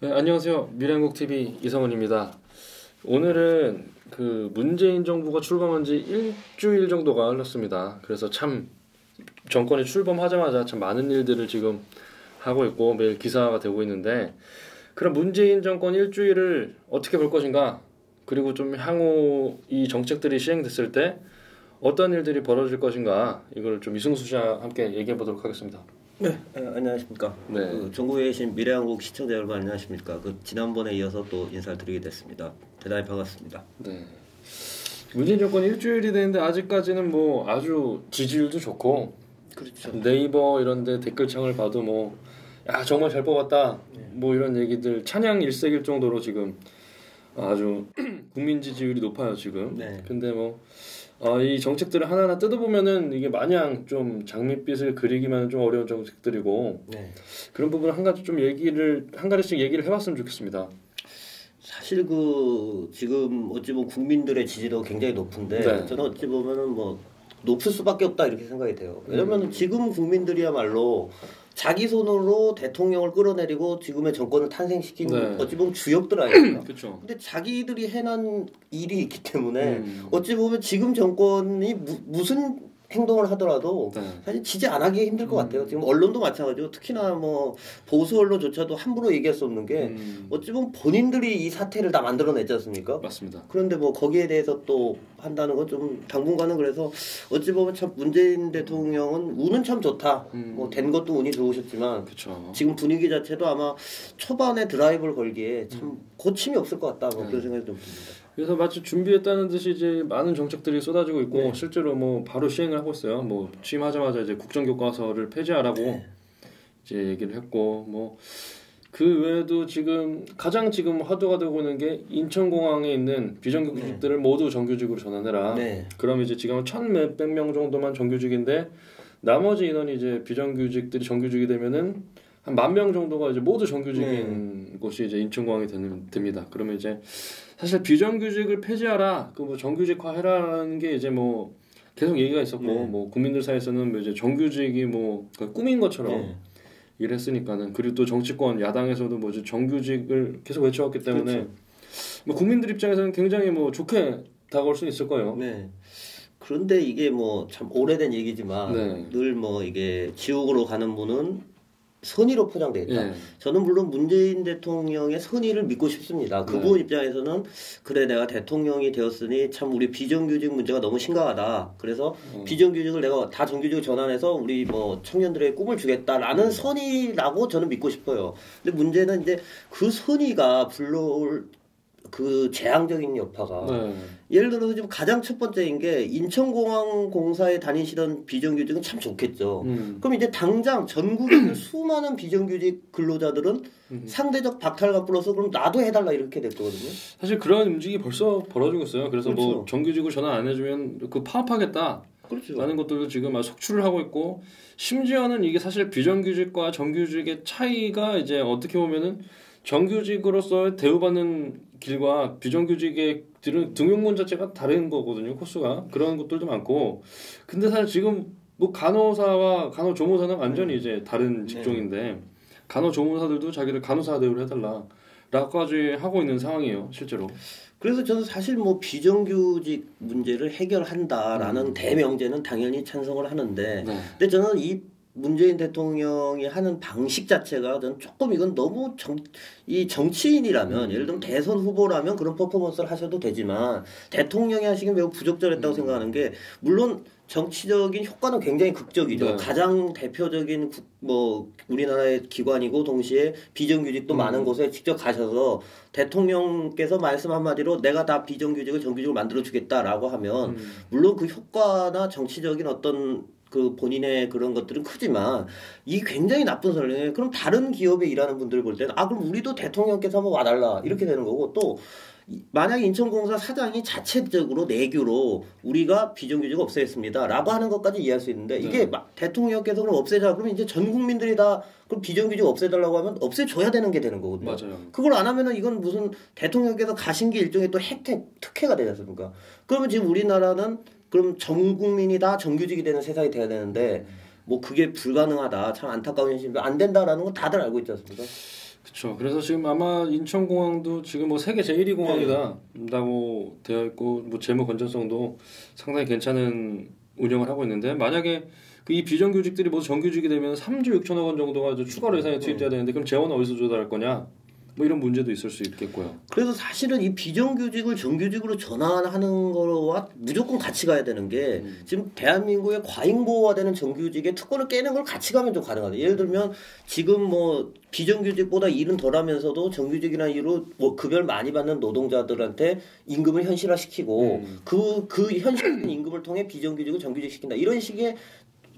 네, 안녕하세요. 미래한국TV 이성훈입니다. 오늘은 그 문재인 정부가 출범한 지 일주일 정도가 흘렀습니다. 그래서 참 정권이 출범하자마자 참 많은 일들을 지금 하고 있고 매일 기사가 되고 있는데, 그럼 문재인 정권 일주일을 어떻게 볼 것인가, 그리고 좀 향후 이 정책들이 시행됐을 때 어떤 일들이 벌어질 것인가, 이걸 좀 이승수 씨와 함께 얘기해 보도록 하겠습니다. 네, 안녕하십니까. 네. 전국에 계신 미래한국 시청자 여러분 안녕하십니까. 지난번에 이어서 또 인사를 드리게 됐습니다. 대단히 반갑습니다. 네. 문재인 정권 일주일이 되는데 아직까지는 뭐 아주 지지율도 좋고, 그렇죠. 네이버 이런데 댓글창을 봐도 뭐 야 정말 잘 뽑았다, 뭐 이런 얘기들 찬양 일색일 정도로 지금 아주 국민 지지율이 높아요 지금. 네. 근데 뭐 이 정책들을 하나하나 뜯어보면은 이게 마냥 좀 장밋빛을 그리기만 좀 어려운 정책들이고, 네. 그런 부분 한 가지씩 얘기를 해봤으면 좋겠습니다. 사실 지금 어찌 보면 국민들의 지지도 굉장히 높은데, 네. 저는 어찌 보면은 뭐 높을 수밖에 없다 이렇게 생각이 돼요. 왜냐면 지금 국민들이야말로 자기 손으로 대통령을 끌어내리고 지금의 정권을 탄생시킨 네. 어찌 보면 주역들 아닙니까? 그렇죠. 근데 자기들이 해난 일이 있기 때문에 어찌 보면 지금 정권이 무슨 행동을 하더라도 네. 사실 지지 안 하기 힘들 것 같아요. 지금 언론도 마찬가지고, 특히나 뭐 보수 언론조차도 함부로 얘기할 수 없는 게 어찌 보면 본인들이 이 사태를 다 만들어냈지 않습니까? 맞습니다. 그런데 뭐 거기에 대해서 또 한다는 건 좀 당분간은, 그래서 어찌 보면 참 문재인 대통령은 운은 참 좋다. 뭐 된 것도 운이 좋으셨지만, 그렇죠. 지금 분위기 자체도 아마 초반에 드라이브를 걸기에 참 고침이 없을 것 같다. 뭐 그런 생각이 좀 듭니다. 그래서 마치 준비했다는 듯이 이제 많은 정책들이 쏟아지고 있고, 네. 실제로 뭐 바로 시행을 하고 있어요. 뭐 취임하자마자 이제 국정교과서를 폐지하라고 네. 이제 얘기를 했고, 뭐 그 외에도 가장 화두가 되고 있는 게 인천공항에 있는 비정규직들을 모두 정규직으로 전환해라. 네. 그럼 이제 지금 1,000몇백 명 정도만 정규직인데, 나머지 인원이 이제 비정규직들이 정규직이 되면은 한 10,000명 정도가 이제 모두 정규직인 곳이 이제 인천공항이 됩니다. 그러면 이제 사실 비정규직을 폐지하라, 그 뭐 정규직화해라라는 게 이제 뭐 계속 얘기가 있었고, 뭐 국민들 사이에서는 뭐 이제 정규직이 뭐 꿈인 것처럼 일을 했으니까는, 그리고 또 정치권 야당에서도 뭐 이제 정규직을 계속 외쳐왔기 때문에, 그렇죠. 뭐 국민들 입장에서는 굉장히 뭐 좋게 다가올 수 있을 거예요. 네. 그런데 이게 뭐 참 오래된 얘기지만, 네. 늘 뭐 이게 지옥으로 가는 문은 선의로 포장되어 있다. 예. 저는 물론 문재인 대통령의 선의를 믿고 싶습니다. 그분 입장에서는 그래, 내가 대통령이 되었으니 참 우리 비정규직 문제가 너무 심각하다. 그래서 비정규직을 내가 다 정규직으로 전환해서 우리 뭐 청년들의 꿈을 주겠다라는 선의라고 저는 믿고 싶어요. 근데 문제는 이제 그 선의가 불러올 그 재앙적인 여파가, 예를 들어서 지금 가장 첫 번째인 게, 인천공항 공사에 다니시던 비정규직은 참 좋겠죠. 그럼 이제 당장 전국에 있는 수많은 비정규직 근로자들은 상대적 박탈감 플러스 그럼 나도 해달라 이렇게 될 거거든요. 사실 그런 움직임이 벌써 벌어지고 있어요. 그래서 그렇죠. 뭐 정규직을 전환 안 해주면 파업하겠다. 그렇죠. 라는 것들도 지금 속출을 하고 있고, 심지어는 이게 사실 비정규직과 정규직의 차이가 이제 어떻게 보면은 정규직으로서 대우받는 길과 비정규직들은 등용문 자체가 다른 거거든요. 코스가. 그런 것들도 많고. 근데 사실 지금 뭐 간호사와 간호조무사는 완전히 이제 다른 직종인데, 간호조무사들도 자기를 간호사 대우를 해달라 라고까지 하고 있는 상황이에요, 실제로. 그래서 저는 사실 뭐 비정규직 문제를 해결한다라는 대명제는 당연히 찬성을 하는데, 근데 저는 이 문재인 대통령이 하는 방식 자체가 저는 조금, 이건 너무 이 정치인이라면, 예를 들면 대선 후보라면 그런 퍼포먼스를 하셔도 되지만, 대통령이 하시긴 매우 부적절했다고 생각하는 게, 물론 정치적인 효과는 굉장히 극적이죠. 네. 가장 대표적인 뭐 우리나라의 기관이고 동시에 비정규직도 많은 곳에 직접 가셔서 대통령께서 말씀 한마디로 내가 다 비정규직을 정규직으로 만들어주겠다라고 하면, 물론 그 효과나 정치적인 어떤 그 본인의 그런 것들은 크지만, 이 굉장히 나쁜 설명이에요. 그럼 다른 기업에 일하는 분들 볼 때는 그럼 우리도 대통령께서 한번 와달라 이렇게 되는 거고, 또 만약 인천공사 사장이 자체적으로 내규로 우리가 비정규직을 없애겠습니다 라고 하는 것까지 이해할 수 있는데, 이게 대통령께서 그럼 없애자 그러면 이제 전 국민들이 다 그럼 비정규직 없애달라고 하면 없애줘야 되는 게 되는 거거든요. 맞아요. 그걸 안 하면은 이건 무슨 대통령께서 가신 게 일종의 또 특혜가 되지 않습니까? 그러면 지금 우리나라는 그럼 전 국민이 다 정규직이 되는 세상이 돼야 되는데, 뭐 그게 불가능하다, 참 안타까운 현실인데 안 된다라는 건 다들 알고 있지 않습니까? 그렇죠. 그래서 지금 아마 인천공항도 지금 뭐 세계 제1위 공항이다라고 되어 있고 뭐 재무 건전성도 상당히 괜찮은 운영을 하고 있는데 만약에 그 이 비정규직들이 모두 정규직이 되면 3조 6천억 원 정도가 추가로 예산에 투입돼야 되는데 그럼 재원은 어디서 조달할 거냐? 뭐 이런 문제도 있을 수 있겠고요. 그래서 사실은 이 비정규직을 정규직으로 전환하는 거와 무조건 같이 가야 되는 게 지금 대한민국의 과잉보호화되는 정규직의 특권을 깨는 걸 같이 가면 좀 가능하다. 예를 들면 지금 뭐 비정규직보다 일은 덜하면서도 정규직이라는 이유로 뭐 급여를 많이 받는 노동자들한테 임금을 현실화시키고 그 현실적인 임금을 통해 비정규직을 정규직시킨다. 이런 식의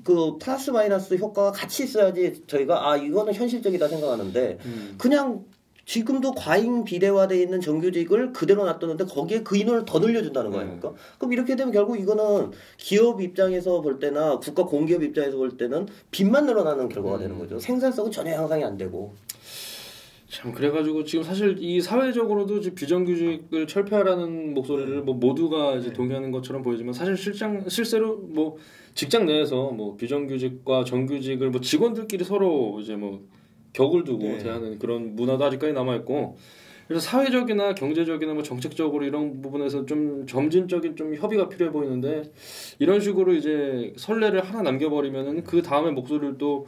그 플러스 마이너스 효과가 같이 있어야지 저희가 이거는 현실적이다 생각하는데 그냥 지금도 과잉 비대화되어 있는 정규직을 그대로 놔뒀는데 거기에 그 인원을 더 늘려준다는 거 아닙니까? 그럼 이렇게 되면 결국 이거는 기업 입장에서 볼 때나 국가 공기업 입장에서 볼 때는 빚만 늘어나는 결과가 되는 거죠. 생산성은 전혀 향상이 안 되고. 참 그래가지고 지금 사실 이 사회적으로도 이제 비정규직을 철폐하라는 목소리를 뭐 모두가 이제 동의하는 것처럼 보이지만 사실 실제로 뭐 직장 내에서 뭐 비정규직과 정규직을 뭐 직원들끼리 서로 이제 뭐 격을 두고 대하는 그런 문화도 아직까지 남아 있고 그래서 사회적이나 경제적이나 뭐 정책적으로 이런 부분에서 좀 점진적인 좀 협의가 필요해 보이는데 이런 식으로 이제 선례를 하나 남겨버리면은 그 다음에 목소리를 또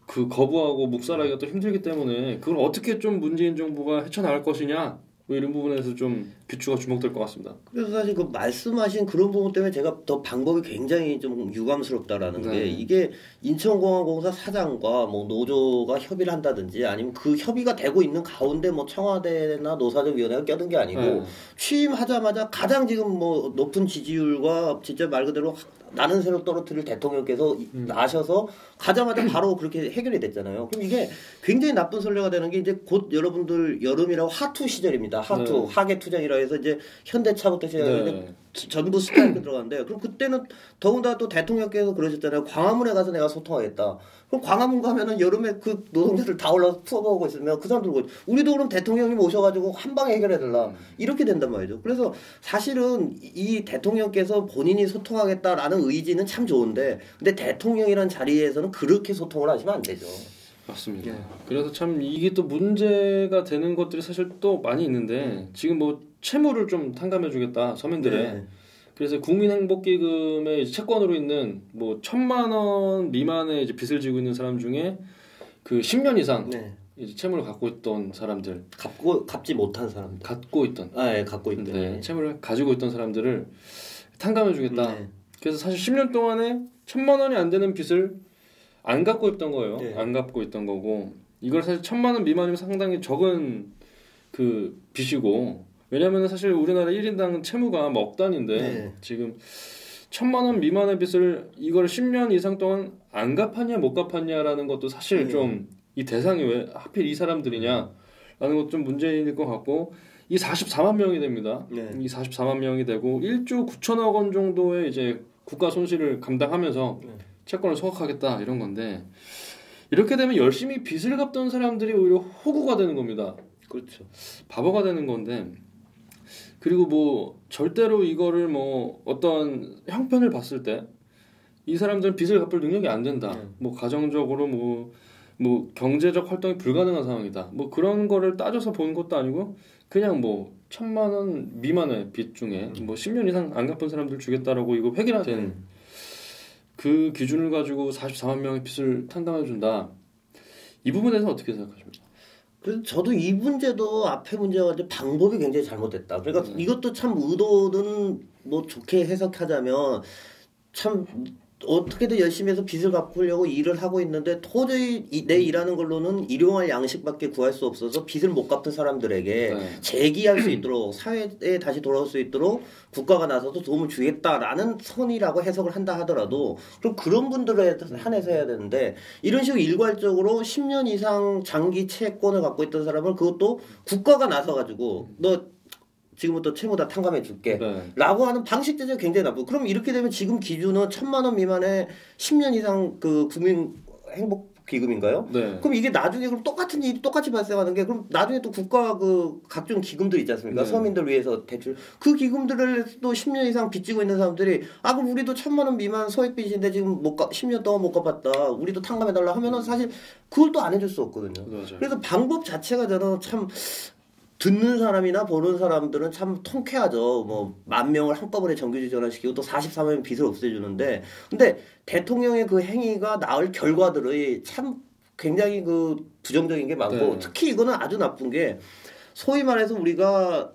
그 거부하고 묵살하기가 또 힘들기 때문에 그걸 어떻게 좀 문재인 정부가 헤쳐나갈 것이냐 뭐 이런 부분에서 좀 귀추가 주목될 것 같습니다. 그래서 사실 그 말씀하신 그런 부분 때문에 제가 더 방법이 굉장히 좀 유감스럽다라는 게 이게 인천공항공사 사장과 뭐 노조가 협의를 한다든지 아니면 그 협의가 되고 있는 가운데 뭐 청와대나 노사정위원회가 껴든 게 아니고 취임하자마자 가장 지금 뭐 높은 지지율과 진짜 말 그대로 나는 새로 떨어뜨릴 대통령께서 나셔서 가자마자 바로 그렇게 해결이 됐잖아요. 그럼 이게 굉장히 나쁜 선례가 되는 게 이제 곧 여러분들 여름이라고 하투 시절입니다. 하투, 하계 투쟁이라 해서 이제 현대차부터 시작해서 전부 스트라이크 들어가는데 그럼 그때는 더군다나 또 대통령께서 그러셨잖아요. 광화문에 가서 내가 소통하겠다. 그럼 광화문 가면은 여름에 그 노동자들 다 올라서 투어하고 있으면 그 사람들 우리도 그럼 대통령님 오셔가지고 한 방에 해결해달라 이렇게 된단 말이죠. 그래서 사실은 이 대통령께서 본인이 소통하겠다라는 의지는 참 좋은데 근데 대통령이라는 자리에서는 그렇게 소통을 하시면 안 되죠. 맞습니다. 그래서 참 이게 또 문제가 되는 것들이 사실 또 많이 있는데 지금 뭐 채무를 좀 탕감해주겠다 서민들의 그래서 국민행복기금의 채권으로 있는 뭐 1,000만 원 미만의 이제 빚을 지고 있는 사람 중에 그 10년 이상 이제 채무를 갖고 있던 사람들 갚지 못한 사람들 갖고 있던 갖고 있던 채무를 가지고 있던 사람들을 탕감해주겠다. 그래서 사실 10년 동안에 1,000만 원이 안 되는 빚을 안 갖고 있던 거예요. 안 갖고 있던 거고 이걸 사실 1,000만 원 미만이면 상당히 적은 그 빚이고 왜냐하면 사실 우리나라 1인당 채무가 뭐 억 단위인데 지금 1,000만 원 미만의 빚을 이걸 10년 이상 동안 안 갚았냐 못 갚았냐라는 것도 사실 좀 이 대상이 왜 하필 이 사람들이냐라는 것도 좀 문제일 것 같고 이 44만 명이 됩니다. 이 44만 명이 되고 1조 9천억 원 정도의 이제 국가 손실을 감당하면서 채권을 소각하겠다 이런 건데 이렇게 되면 열심히 빚을 갚던 사람들이 오히려 호구가 되는 겁니다. 그렇죠. 바보가 되는 건데 그리고 뭐 절대로 이거를 뭐 어떤 형편을 봤을 때 이 사람들은 빚을 갚을 능력이 안 된다. 뭐 가정적으로 뭐 경제적 활동이 불가능한 상황이다. 뭐 그런 거를 따져서 보는 것도 아니고 그냥 뭐 1,000만 원 미만의 빚 중에 뭐 10년 이상 안 갚은 사람들 주겠다라고 이거 획일화된 그 기준을 가지고 44만 명의 빚을 탕감해 준다. 이 부분에 대해서 어떻게 생각하십니까? 그래서 저도 이 문제도 앞에 문제가 이제 방법이 굉장히 잘못됐다. 그러니까 이것도 참 의도는 뭐 좋게 해석하자면 참 어떻게든 열심히 해서 빚을 갚으려고 일을 하고 있는데 도저히 내 일하는 걸로는 일용할 양식밖에 구할 수 없어서 빚을 못 갚은 사람들에게 재기할 수 있도록 사회에 다시 돌아올 수 있도록 국가가 나서서 도움을 주겠다라는 선이라고 해석을 한다 하더라도 그럼 그런 분들에 한해서 해야 되는데 이런 식으로 일괄적으로 10년 이상 장기 채권을 갖고 있던 사람을 그것도 국가가 나서가지고 너 지금부터 채무 다 탕감해 줄게 라고 하는 방식 자체가 굉장히 나쁘고 그럼 이렇게 되면 지금 기준은 1,000만 원 미만의 10년 이상 그 국민 행복 기금인가요? 네. 그럼 이게 나중에 그럼 똑같은 일이 똑같이 발생하는 게 그럼 나중에 또 국가 그 각종 기금들 있지 않습니까? 네. 서민들 위해서 대출 그 기금들을 또 10년 이상 빚지고 있는 사람들이 아 그럼 우리도 1,000만 원 미만 소액빚인데 지금 10년 동안 못 갚았다. 우리도 탕감해달라 하면은 사실 그걸 또 안 해줄 수 없거든요. 맞아요. 그래서 방법 자체가 저는 참 듣는 사람이나 보는 사람들은 참 통쾌하죠. 뭐 10,000명을 한꺼번에 정규직 전환시키고 또 44만 명 빚을 없애주는데 근데 대통령의 그 행위가 낳을 결과들이 참 굉장히 그 부정적인 게 많고 네. 특히 이거는 아주 나쁜 게 소위 말해서 우리가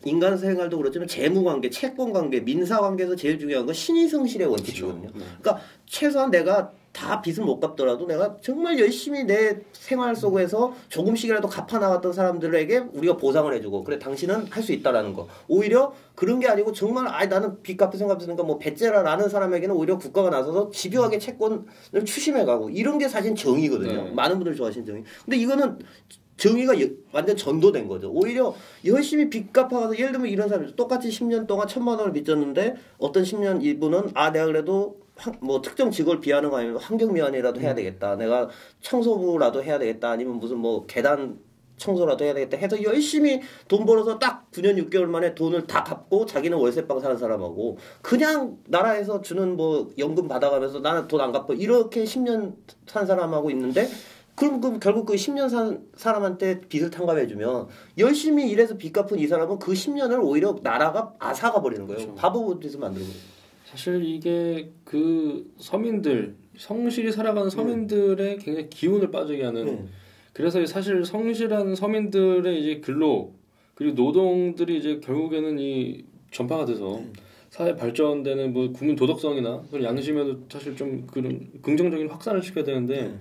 인간 생활도 그렇지만 재무관계, 채권관계, 민사관계에서 제일 중요한 건 신의성실의 원칙이거든요. 그렇죠. 네. 그러니까 최소한 내가 다 빚을 못 갚더라도 내가 정말 열심히 내 생활 속에서 조금씩이라도 갚아 나갔던 사람들에게 우리가 보상을 해주고 그래 당신은 할 수 있다라는 거. 오히려 그런 게 아니고 정말 나는 빚 갚을 생각 없으니까 뭐 배째라라는 사람에게는 오히려 국가가 나서서 집요하게 채권을 추심해가고 이런 게 사실 정의거든요. 네. 많은 분들이 좋아하시는 정의. 근데 이거는 정의가 완전 전도된 거죠. 오히려 열심히 빚 갚아가서 예를 들면 이런 사람들 똑같이 10년 동안 1,000만 원을 빚졌는데 어떤 10년 일부는 내가 그래도 뭐 특정 직업을 비하는 거 아니면 환경미화이라도 해야 되겠다. 내가 청소부라도 해야 되겠다. 아니면 무슨 뭐 계단 청소라도 해야 되겠다 해서 열심히 돈 벌어서 딱 9년 6개월 만에 돈을 다 갚고 자기는 월세방 사는 사람하고 그냥 나라에서 주는 뭐 연금 받아가면서 나는 돈 안 갚고 이렇게 10년 산 사람하고 있는데 그럼 결국 그 10년 산 사람한테 빚을 탕감해주면 열심히 일해서 빚 갚은 이 사람은 그 10년을 오히려 나라가 앗아가 버리는 거예요. 그렇죠. 바보 돼서 만드는 거예요. 사실 이게 그 서민들 성실히 살아가는 서민들의 굉장히 기운을 빠지게 하는 그래서 사실 성실한 서민들의 이제 근로 그리고 노동들이 이제 결국에는 이 전파가 돼서 사회 발전되는 뭐 국민 도덕성이나 그런 양심에도 사실 좀 그런 긍정적인 확산을 시켜야 되는데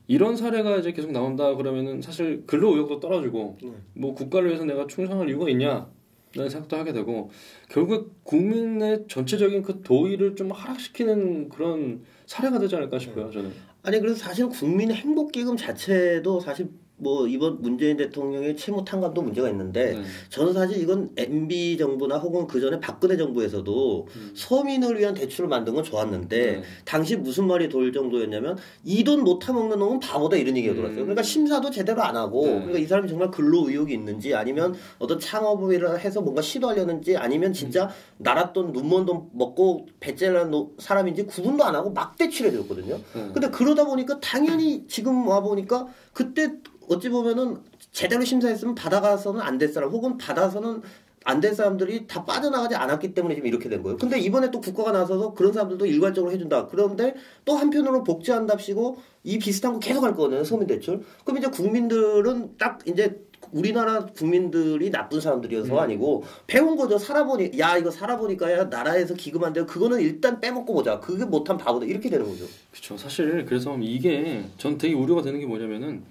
이런 사례가 이제 계속 나온다 그러면은 사실 근로 의욕도 떨어지고 뭐 국가를 위해서 내가 충성할 이유가 있냐? 라는 생각도 하게 되고 결국 국민의 전체적인 그 도의를 좀 하락시키는 그런 사례가 되지 않을까 싶어요. 저는. 아니 그래서 사실 국민 행복기금 자체도 사실 뭐 이번 문재인 대통령의 채무 탕감도 문제가 있는데 저는 사실 이건 MB 정부나 혹은 그 전에 박근혜 정부에서도 서민을 위한 대출을 만든 건 좋았는데 당시 무슨 말이 돌 정도였냐면 이 돈 못 타먹는 놈은 바보다 이런 얘기가 돌았어요. 그러니까 심사도 제대로 안 하고 그러니까 이 사람이 정말 근로 의욕이 있는지 아니면 어떤 창업을 해서 뭔가 시도하려는지 아니면 진짜 나라 돈 눈먼 돈 먹고 배째라는 사람인지 구분도 안 하고 막 대출해 줬거든요. 근데 그러다 보니까 당연히 지금 와 보니까 그때 어찌 보면은 제대로 심사했으면 받아가서는 안 될 사람 혹은 받아서는 안 될 사람들이 다 빠져나가지 않았기 때문에 지금 이렇게 된 거예요. 근데 이번에 또 국가가 나서서 그런 사람들도 일괄적으로 해준다. 그런데 또 한편으로 복지한답시고 이 비슷한 거 계속 할 거거든요. 서민대출. 그럼 이제 국민들은 딱 이제 우리나라 국민들이 나쁜 사람들이어서 아니고 배운 거죠. 살아보니 이거 살아보니까 나라에서 기금한대요. 그거는 일단 빼먹고 보자. 그게 못한 바보다. 이렇게 되는 거죠. 그렇죠. 사실 그래서 이게 전 되게 우려가 되는 게 뭐냐면은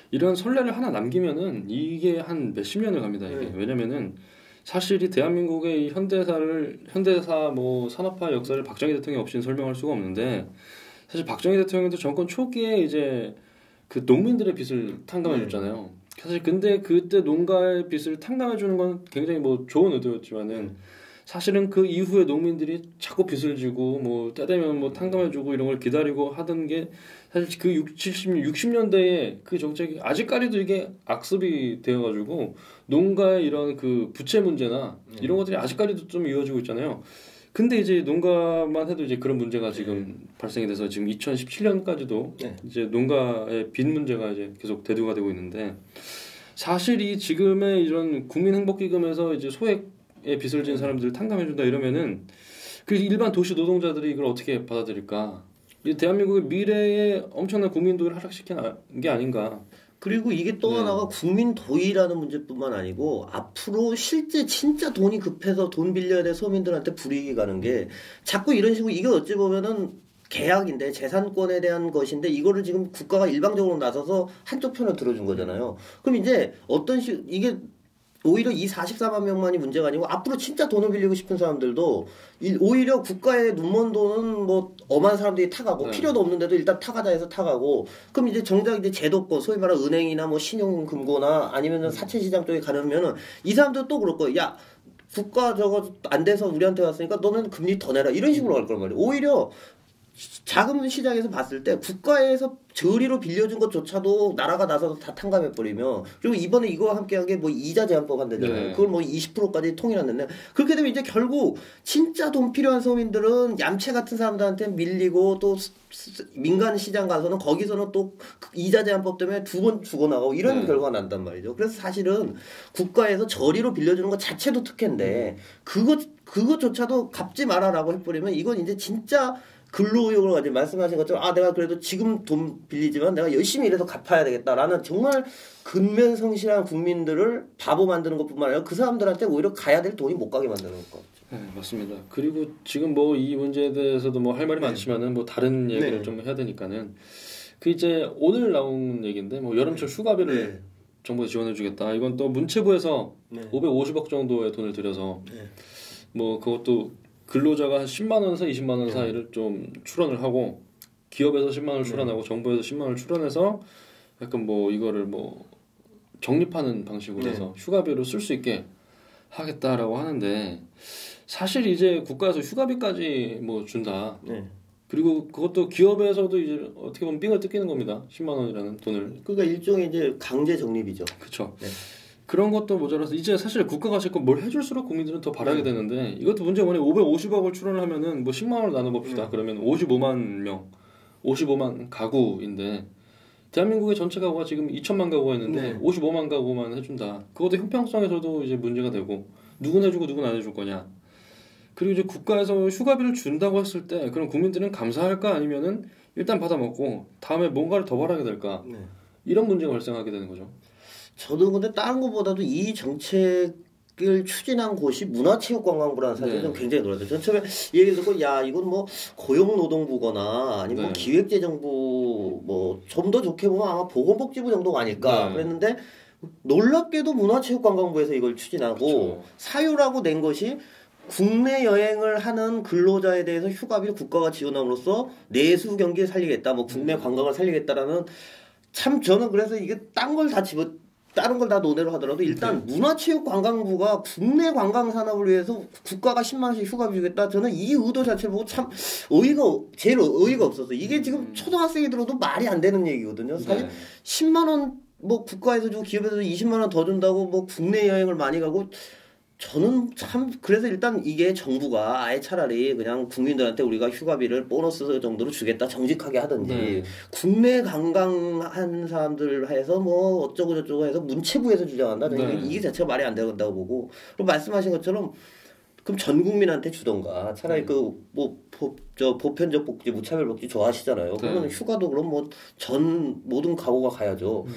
이런 선례를 하나 남기면은 이게 한 몇십 년을 갑니다. 이게 왜냐면은 사실 이 대한민국의 이 현대사 뭐 산업화 역사를 박정희 대통령이 없이는 설명할 수가 없는데 사실 박정희 대통령도 정권 초기에 이제 그 농민들의 빚을 탕감해 줬잖아요. 사실 근데 그때 농가의 빚을 탕감해 주는 건 굉장히 뭐 좋은 의도였지만은 사실은 그 이후에 농민들이 자꾸 빚을 지고 뭐 때 되면 뭐 탕감해 주고 이런 걸 기다리고 하던 게 사실 그 60년대에 그 정책이 아직까지도 이게 악습이 되어가지고 농가의 이런 그 부채 문제나 이런 것들이 아직까지도 좀 이어지고 있잖아요. 근데 이제 농가만 해도 이제 그런 문제가 지금 발생이 돼서 지금 2017년까지도 이제 농가의 빚 문제가 이제 계속 대두가 되고 있는데 사실 이 지금의 이런 국민행복기금에서 이제 소액의 빚을 진 사람들을 탕감해준다 이러면은 그 일반 도시 노동자들이 이걸 어떻게 받아들일까? 이 대한민국의 미래에 엄청난 국민도를 하락시킨 게 아닌가? 그리고 이게 또 하나가 국민 도의라는 문제뿐만 아니고 앞으로 실제 진짜 돈이 급해서 돈 빌려야 될 서민들한테 불이익이 가는 게 자꾸 이런 식으로 이게 어찌 보면은 계약인데 재산권에 대한 것인데 이거를 지금 국가가 일방적으로 나서서 한쪽 편을 들어준 거잖아요. 그럼 이제 이게 오히려 이 44만 명만이 문제가 아니고 앞으로 진짜 돈을 빌리고 싶은 사람들도 오히려 국가의 눈먼 돈은 뭐 엄한 사람들이 타가고 필요도 없는데도 일단 타가자 해서 타가고 그럼 이제 정작 이제 제도권 소위 말하는 은행이나 뭐 신용금고나 아니면은 사채시장 쪽에 가려면은 이 사람들 또 그럴 거예요. 야 국가 저거 안 돼서 우리한테 왔으니까 너는 금리 더 내라 이런 식으로 갈 거란 말이에요. 오히려 자금 시장에서 봤을 때 국가에서 저리로 빌려준 것조차도 나라가 나서서 다 탕감해버리면 그리고 이번에 이거와 함께한 게 뭐 이자 제한법 한다잖아요. 네. 그걸 뭐 20%까지 통일한다는데 그렇게 되면 이제 결국 진짜 돈 필요한 서민들은 얌체 같은 사람들한테 밀리고 또 민간 시장 가서는 거기서는 또 이자 제한법 때문에 2번 죽어나가고 이런 결과가 난단 말이죠. 그래서 사실은 국가에서 저리로 빌려주는 것 자체도 특혜인데 그것조차도 갚지 마라라고 해버리면 이건 이제 진짜 근로의욕을 가지고 말씀하신 것처럼 내가 그래도 지금 돈 빌리지만 내가 열심히 일해서 갚아야 되겠다라는 정말 근면성실한 국민들을 바보 만드는 것뿐만 아니라 그 사람들한테 오히려 가야 될 돈이 못 가게 만드는 것 같아요. 네, 맞습니다. 그리고 지금 뭐 이 문제에 대해서도 뭐 할 말이 많지만은 뭐 다른 얘기를 좀 해야 되니까는 그 이제 오늘 나온 얘기인데 뭐 여름철 휴가비를 정부에서 지원해주겠다. 이건 또 문체부에서 550억 정도의 돈을 들여서 뭐 그것도 근로자가 한 10만 원에서 20만 원 사이를 좀 출원을 하고 기업에서 10만 원을 출원하고 정부에서 10만 원을 출원해서 약간 뭐 이거를 뭐 적립하는 방식으로 해서 휴가비로 쓸 수 있게 하겠다라고 하는데 사실 이제 국가에서 휴가비까지 뭐 준다. 그리고 그것도 기업에서도 이제 어떻게 보면 삥을 뜯기는 겁니다. 10만 원이라는 돈을. 그러니까 일종의 이제 강제 적립이죠. 그렇죠. 그런 것도 모자라서 이제 사실 국가가 자꾸 뭘 해줄수록 국민들은 더 바라게 되는데 이것도 문제가 뭐냐 550억을 출원을 하면은 뭐 10만 원을 나눠봅시다. 그러면 55만 명, 55만 가구인데 대한민국의 전체 가구가 지금 2천만 가구가 있는데 55만 가구만 해준다. 그것도 형평성에서도 이제 문제가 되고 누군 해주고 누군 안 해줄 거냐. 그리고 이제 국가에서 휴가비를 준다고 했을 때 그럼 국민들은 감사할까 아니면은 일단 받아먹고 다음에 뭔가를 더 바라게 될까 이런 문제가 발생하게 되는 거죠. 저도 근데 다른 것보다도 이 정책을 추진한 곳이 문화체육관광부라는 사실이 좀 굉장히 놀랐어요. 전 처음에 이 얘기를 듣고 이건 뭐 고용노동부거나 아니면 뭐 기획재정부 뭐 좀 더 좋게 보면 아마 보건복지부 정도가 아닐까 그랬는데 놀랍게도 문화체육관광부에서 이걸 추진하고 사유라고 낸 것이 국내 여행을 하는 근로자에 대해서 휴가비를 국가가 지원함으로써 내수 경기를 살리겠다, 뭐 국내 관광을 살리겠다라는 참 저는 그래서 이게 다른 걸 다 논의를 하더라도 일단 문화체육관광부가 국내 관광 산업을 위해서 국가가 10만 원씩 휴가비 주겠다. 저는 이 의도 자체를 보고 참 제일 어이가 없었어요. 이게 지금 초등학생이 들어도 말이 안 되는 얘기거든요. 사실 10만 원 뭐 국가에서 주고 기업에서 20만 원 더 준다고 뭐 국내 여행을 많이 가고 저는 참 그래서 일단 이게 정부가 아예 차라리 그냥 국민들한테 우리가 휴가비를 보너스 정도로 주겠다 정직하게 하든지 국내 관광한 사람들 해서 뭐 어쩌고 저쩌고 해서 문체부에서 주장한다. 이게 자체가 말이 안 된다고 보고 그리고 말씀하신 것처럼 그럼 전 국민한테 주던가 차라리 보편적 복지 무차별 복지 좋아하시잖아요. 그러면 휴가도 그럼 뭐 전 모든 가구가 가야죠.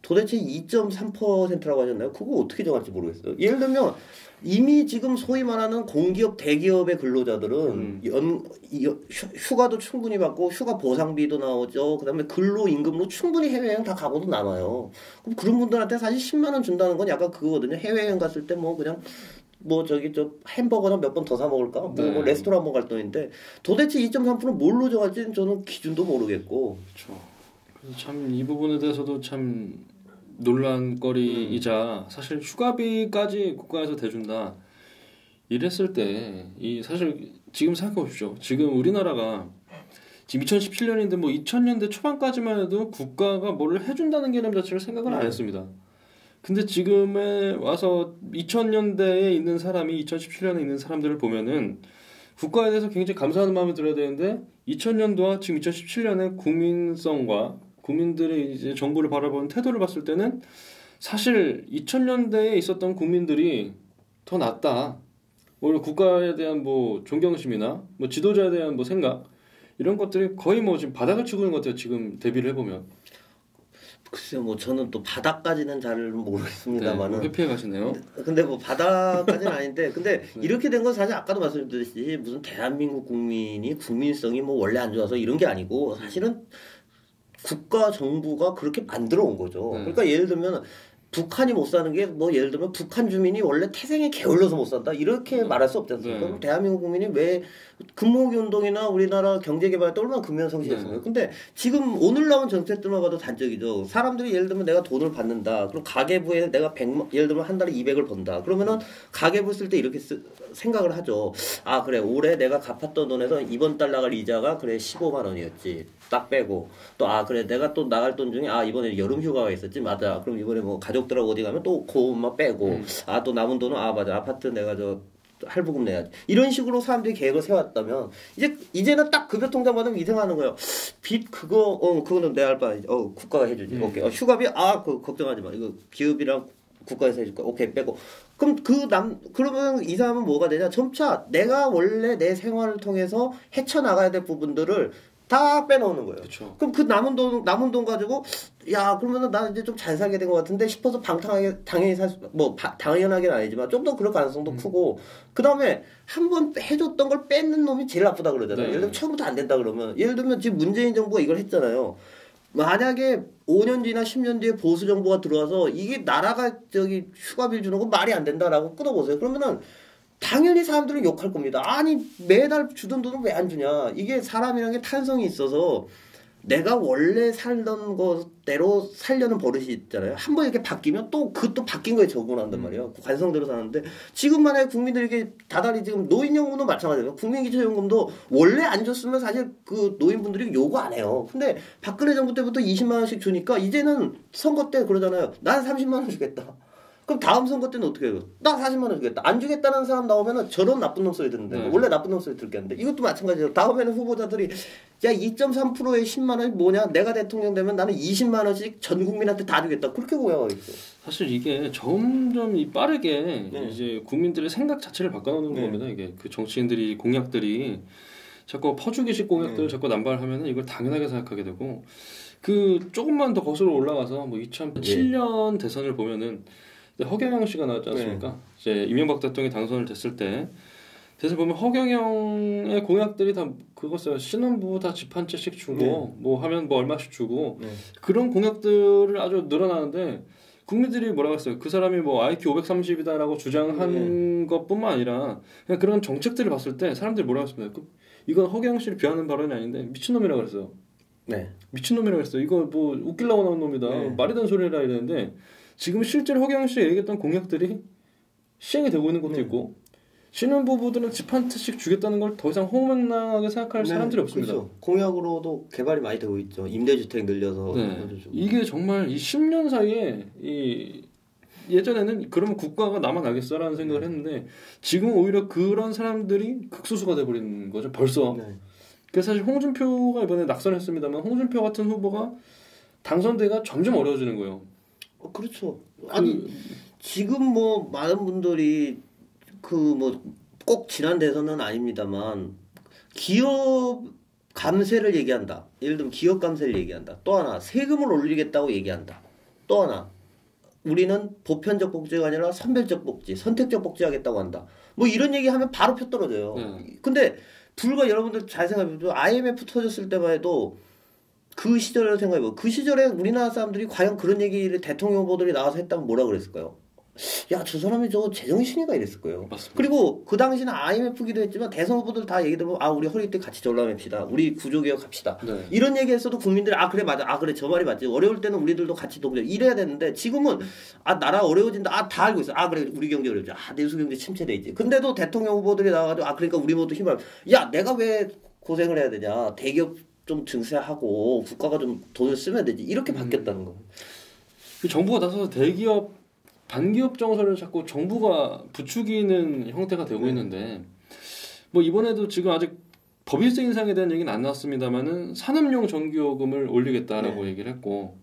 도대체 2.3%라고 하셨나요? 그거 어떻게 정할지 모르겠어요. 예를 들면 이미 지금 소위 말하는 공기업 대기업의 근로자들은 휴가도 충분히 받고 휴가 보상비도 나오죠. 그다음에 근로임금으로 충분히 해외여행 다 가고도 남아요. 그럼 그런 분들한테 사실 10만 원 준다는 건 약간 그거거든요. 해외여행 갔을 때 뭐 그냥 뭐 햄버거나 몇 번 더 사 먹을까? 뭐 레스토랑 한번 갈 돈인데 도대체 2.3%는 뭘로 정할지는 저는 기준도 모르겠고. 그렇죠. 그래서 참 이 부분에 대해서도 참 논란거리이자 사실 휴가비까지 국가에서 대준다 이랬을 때 이 사실 지금 생각해 보십시오. 지금 우리나라가 지금 2017년인데 뭐 2000년대 초반까지만 해도 국가가 뭘 해준다는 개념 자체를 생각을 안 했습니다. 근데 지금에 와서 2000년대에 있는 사람이 2017년에 있는 사람들을 보면은 국가에 대해서 굉장히 감사하는 마음이 들어야 되는데 2000년도와 지금 2017년의 국민성과 국민들의 이제 정부를 바라보는 태도를 봤을 때는 사실 2000년대에 있었던 국민들이 더 낫다. 오히려 국가에 대한 뭐 존경심이나 뭐 지도자에 대한 뭐 생각 이런 것들이 거의 뭐 지금 바닥을 치고 있는 것 같아요. 지금 대비를 해보면. 글쎄요, 뭐 저는 또 바닥까지는 잘 모르겠습니다만은. 네, 회피해 가시네요. 근데 뭐 바닥까지는 아닌데, 근데 이렇게 된 건 사실 아까도 말씀드렸듯이 무슨 대한민국 국민이 국민성이 뭐 원래 안 좋아서 이런 게 아니고 사실은 국가 정부가 그렇게 만들어 온 거죠. 그러니까 예를 들면 북한이 못 사는 게 뭐 예를 들면 북한 주민이 원래 태생에 게을러서 못 산다 이렇게 말할 수 없지 않습니까? 그럼 대한민국 국민이 왜 금모으기 운동이나 우리나라 경제개발 때 얼마나 근면성시했어요. 근데 지금 오늘 나온 정책들만 봐도 단적이죠. 사람들이 예를 들면 내가 돈을 받는다. 그럼 가계부에 내가 100만, 예를 들면 한 달에 200을 번다. 그러면은 가계부 쓸 때 이렇게 생각을 하죠. 아 그래 올해 내가 갚았던 돈에서 이번 달 나갈 이자가 그래 15만 원이었지. 딱 빼고 또 아 그래 내가 또 나갈 돈 중에 아 이번에 여름 휴가가 있었지 맞아. 그럼 이번에 뭐 가족들하고 어디 가면 또 그것만 빼고 아 또 남은 돈은 아 맞아 아파트 내가 저 할부금 내야지. 이런 식으로 사람들이 계획을 세웠다면 이제는 딱 급여 통장 받으면 이 생각하는 거예요. 빚 그거는 내 할 바 국가가 해주지. 오케이. 휴가비 그거 걱정하지 마. 이거 기업이랑 국가에서 해줄 거야. 오케이 빼고. 그럼 그러면 이 사람은 뭐가 되냐? 점차 내가 원래 내 생활을 통해서 헤쳐나가야 될 부분들을 다 빼놓는 거예요. 그쵸. 그럼 그 남은 돈 가지고 야 그러면은 나 이제 좀 잘 살게 된 것 같은데 싶어서 방탕하게 당연히 당연하게는 아니지만 좀 더 그럴 가능성도 크고 그 다음에 한 번 해줬던 걸 뺏는 놈이 제일 나쁘다 그러잖아요. 예를 들면 처음부터 안 된다 그러면 예를 들면 지금 문재인 정부가 이걸 했잖아요. 만약에 5년 뒤나 10년 뒤에 보수 정부가 들어와서 이게 나라가 휴가비를 주는 거 말이 안 된다라고 끊어보세요. 그러면은 당연히 사람들은 욕할 겁니다. 아니 매달 주던 돈을 왜 안 주냐. 이게 사람이라는 게 탄성이 있어서 내가 원래 살던 것대로 살려는 버릇이 있잖아요. 한번 이렇게 바뀌면 또 그것도 바뀐 거에 적응한단 말이에요. 관성대로 사는데 지금 만약에 국민들에게 다달이 지금 노인연금도 마찬가지예요. 국민기초연금도 원래 안 줬으면 사실 그 노인분들이 요구 안 해요. 근데 박근혜 정부 때부터 20만 원씩 주니까 이제는 선거 때 그러잖아요. 난 30만 원 주겠다. 그럼 다음 선거 때는 어떻게 해요? 나 40만 원 주겠다. 안 주겠다는 사람 나오면은 저런 나쁜 놈 소리 듣는데 원래 나쁜 놈 소리 들겠는데 이것도 마찬가지예요. 다음에는 후보자들이 야 2.3%의 10만 원이 뭐냐? 내가 대통령 되면 나는 20만 원씩 전 국민한테 다 주겠다. 그렇게 공약하고 있어요. 사실 이게 점점 빠르게 이제 국민들의 생각 자체를 바꿔놓는 겁니다. 이게 그 정치인들이 공약들이 자꾸 퍼주기식 공약들을 자꾸 남발하면은 이걸 당연하게 생각하게 되고 그 조금만 더 거슬러 올라가서 뭐 2007년 대선을 보면은 허경영 씨가 나왔지 않습니까? 이제 이명박 대통령이 당선을 됐을 때 대선 보면 허경영의 공약들이 다 그거였어요. 신혼부부 다 집 한 채씩 주고 뭐 하면 뭐 얼마씩 주고 그런 공약들을 아주 늘어나는데 국민들이 뭐라고 했어요? 그 사람이 뭐 IQ 530이다라고 주장한 것뿐만 아니라 그냥 그런 정책들을 봤을 때 사람들이 뭐라고 했습니까? 이건 허경영 씨를 비하는 발언이 아닌데 미친놈이라고 그랬어요. 미친놈이라고 했어요. 이거 뭐 웃기려고 나온 놈이다. 말이 되는 소리라 이랬는데 지금 실제로 허경영 씨가 얘기했던 공약들이 시행이 되고 있는 것도 있고 신혼부부들은 집 한 채씩 주겠다는 걸 더 이상 호명랑하게 생각할 사람들이 없습니다. 그렇죠. 공약으로도 개발이 많이 되고 있죠. 임대주택 늘려서. 이게 정말 이 10년 사이에 예전에는 그러면 국가가 나만 알겠어라는 생각을 했는데 지금 오히려 그런 사람들이 극소수가 돼버리는 거죠. 벌써. 그래서 사실 홍준표가 이번에 낙선했습니다만 홍준표 같은 후보가 당선되기가 점점 어려워지는 거예요. 그렇죠. 아니 지금 뭐 많은 분들이 꼭 지난 대선은 아닙니다만 기업 감세를 얘기한다. 예를 들면 기업 감세를 얘기한다. 또 하나 세금을 올리겠다고 얘기한다. 또 하나 우리는 보편적 복지가 아니라 선별적 복지, 선택적 복지 하겠다고 한다. 뭐 이런 얘기하면 바로 표 떨어져요. 근데 불과 여러분들 잘 생각해보죠. IMF 터졌을 때만 해도 그 시절을 생각해보고 그 시절에 우리나라 사람들이 과연 그런 얘기를 대통령 후보들이 나와서 했다면 뭐라 그랬을까요? 야, 저 사람이 저거 제정신이가 이랬을 거예요. 맞습니다. 그리고 그 당시는 IMF기도 했지만 대선 후보들 다 얘기 들으면 우리 허리띠 같이 졸라맵시다. 우리 구조개혁 합시다. 이런 얘기 했어도 국민들이 그래 맞아. 그래 저 말이 맞지. 어려울 때는 우리들도 같이 동조 이래야 되는데 지금은 나라 어려워진다. 다 알고 있어. 그래 우리 경제 어렵지. 내수 경제 침체돼 있지. 근데도 대통령 후보들이 나와가지고 그러니까 우리 모두 힘을 야 내가 왜 고생을 해야 되냐. 대기업 좀 증세하고 국가가 좀 돈을 쓰면 되지. 이렇게 바뀌었다는 거. 정부가 나서서 대기업 반기업 정서를 자꾸 정부가 부추기는 형태가 되고 있는데 뭐 이번에도 지금 아직 법인세 인상에 대한 얘기는 안 나왔습니다만은 산업용 전기요금을 올리겠다라고 얘기를 했고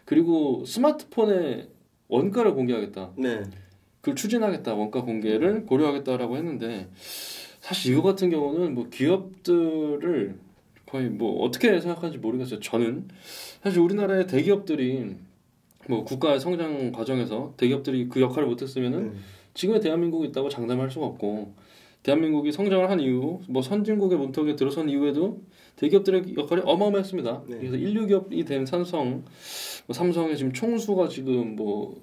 그리고 스마트폰의 원가를 공개하겠다. 그걸 추진하겠다. 원가 공개를 고려하겠다라고 했는데 사실 이거 같은 경우는 뭐 기업들을 거의 뭐 어떻게 생각하는지 모르겠어요. 저는 사실 우리나라의 대기업들이 뭐 국가의 성장 과정에서 대기업들이 그 역할을 못했으면은 지금의 대한민국이 있다고 장담할 수가 없고 대한민국이 성장을 한 이후 뭐 선진국의 문턱에 들어선 이후에도 대기업들의 역할이 어마어마했습니다. 그래서 인류 기업이 된 삼성의 지금 총수가 지금 뭐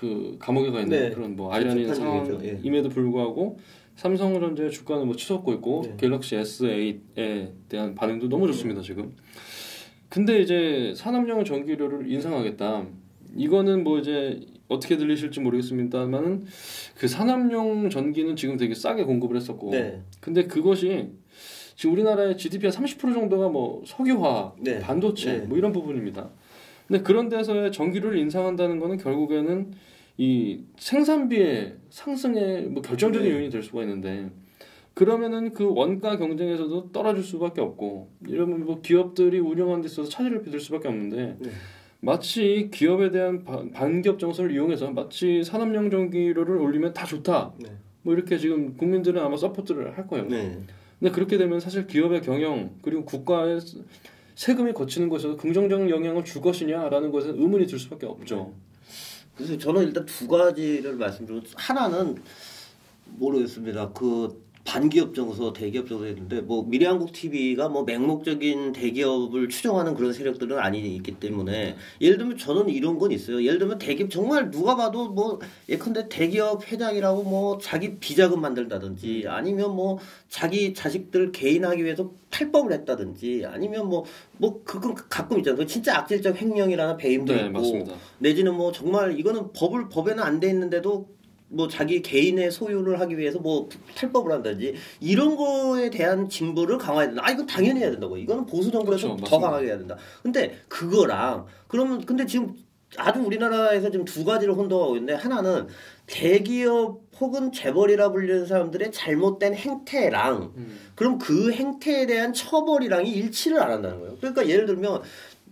그 감옥에 가 있는 네. 그런 뭐 아이러니한 상황임에도 불구하고 삼성전자의 주가는 뭐 치솟고 있고 갤럭시 S8에 대한 반응도 너무 좋습니다 지금. 근데 이제 산업용 전기료를 인상하겠다. 이거는 뭐 이제 어떻게 들리실지 모르겠습니다만은 그 산업용 전기는 지금 되게 싸게 공급을 했었고, 근데 그것이 지금 우리나라의 GDP의 30% 정도가 뭐 석유화학, 반도체 뭐 이런 부분입니다. 근데 그런 데서의 전기료를 인상한다는 거는 결국에는 이 생산비의 상승에 뭐 결정적인 요인이 될 수가 있는데, 그러면은 그 원가 경쟁에서도 떨어질 수밖에 없고, 이러면 뭐 기업들이 운영하는 데 있어서 차질을 빚을 수밖에 없는데, 마치 기업에 대한 반기업 정서를 이용해서 마치 산업용 전기료를 올리면 다 좋다. 뭐 이렇게 지금 국민들은 아마 서포트를 할 거예요. 근데 그렇게 되면 사실 기업의 경영 그리고 국가의 세금이 거치는 것에서 긍정적 영향을 줄 것이냐라는 것에 의문이 들 수밖에 없죠. 그래서 저는 일단 두 가지를 말씀드리면, 하나는 모르겠습니다. 그 반기업 정서, 대기업 정서 했는데, 뭐 미래한국 TV가 뭐 맹목적인 대기업을 추종하는 그런 세력들은 아니기 때문에, 예를 들면 저는 이런 건 있어요. 예를 들면 대기업 정말 누가 봐도 뭐 예컨대 대기업 회장이라고 뭐 자기 비자금 만들다든지, 아니면 뭐 자기 자식들 개인하기 위해서 탈법을 했다든지, 아니면 뭐 그건 가끔 있잖아요. 진짜 악질적 횡령이라는 배임도 있고, 맞습니다. 내지는 뭐 정말 이거는 법에는 안 돼 있는데도 뭐 자기 개인의 소유를 하기 위해서 뭐 탈법을 한다든지, 이런 거에 대한 징벌을 강화해야 된다. 이건 당연히 해야 된다고. 이거는 보수 정부에서 더 강하게 해야 된다. 근데 그거랑 그러면 근데 지금 아주 우리나라에서 지금 두 가지를 혼동하고 있는데, 하나는 대기업 혹은 재벌이라 불리는 사람들의 잘못된 행태랑 그럼 그 행태에 대한 처벌이랑이 일치를 안 한다는 거예요. 그러니까 예를 들면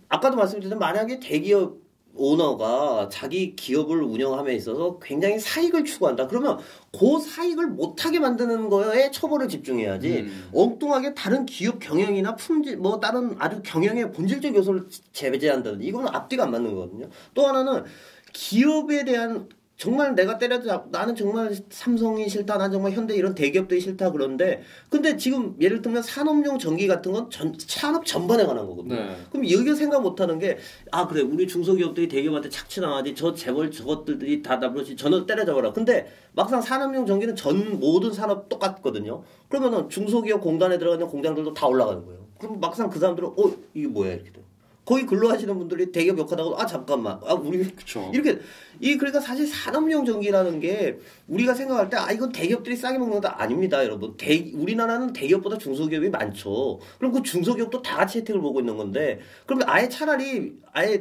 아까도 말씀드렸지만, 만약에 대기업 오너가 자기 기업을 운영함에 있어서 굉장히 사익을 추구한다. 그러면 그 사익을 못하게 만드는 거에 처벌을 집중해야지, 엉뚱하게 다른 기업 경영이나 품질, 뭐 다른 아주 경영의 본질적 요소를 제재한다든지, 이거는 앞뒤가 안 맞는 거거든요. 또 하나는 기업에 대한, 정말 내가 때려도 나는 정말 삼성이 싫다, 난 정말 현대 이런 대기업들이 싫다 그런데, 근데 지금 예를 들면 산업용 전기 같은 건 산업 전반에 관한 거거든요. 그럼 여기가 생각 못하는 게, 그래 우리 중소기업들이 대기업한테 착취당하지, 저 재벌 저것들이 다 나쁘지, 저는 때려잡아라. 근데 막상 산업용 전기는 모든 산업 똑같거든요. 그러면은 중소기업 공단에 들어가는 공장들도 다 올라가는 거예요. 그럼 막상 그 사람들은 이게 뭐야 이렇게 돼요. 거기 근로하시는 분들이 대기업 욕하다가 잠깐만 우리 그쵸. 이렇게 그러니까 사실 산업용 전기라는 게 우리가 생각할 때 이건 대기업들이 싸게 먹는 거 아닙니다, 여러분. 우리나라는 대기업보다 중소기업이 많죠. 그럼 그 중소기업도 다 같이 혜택을 보고 있는 건데, 그러면 차라리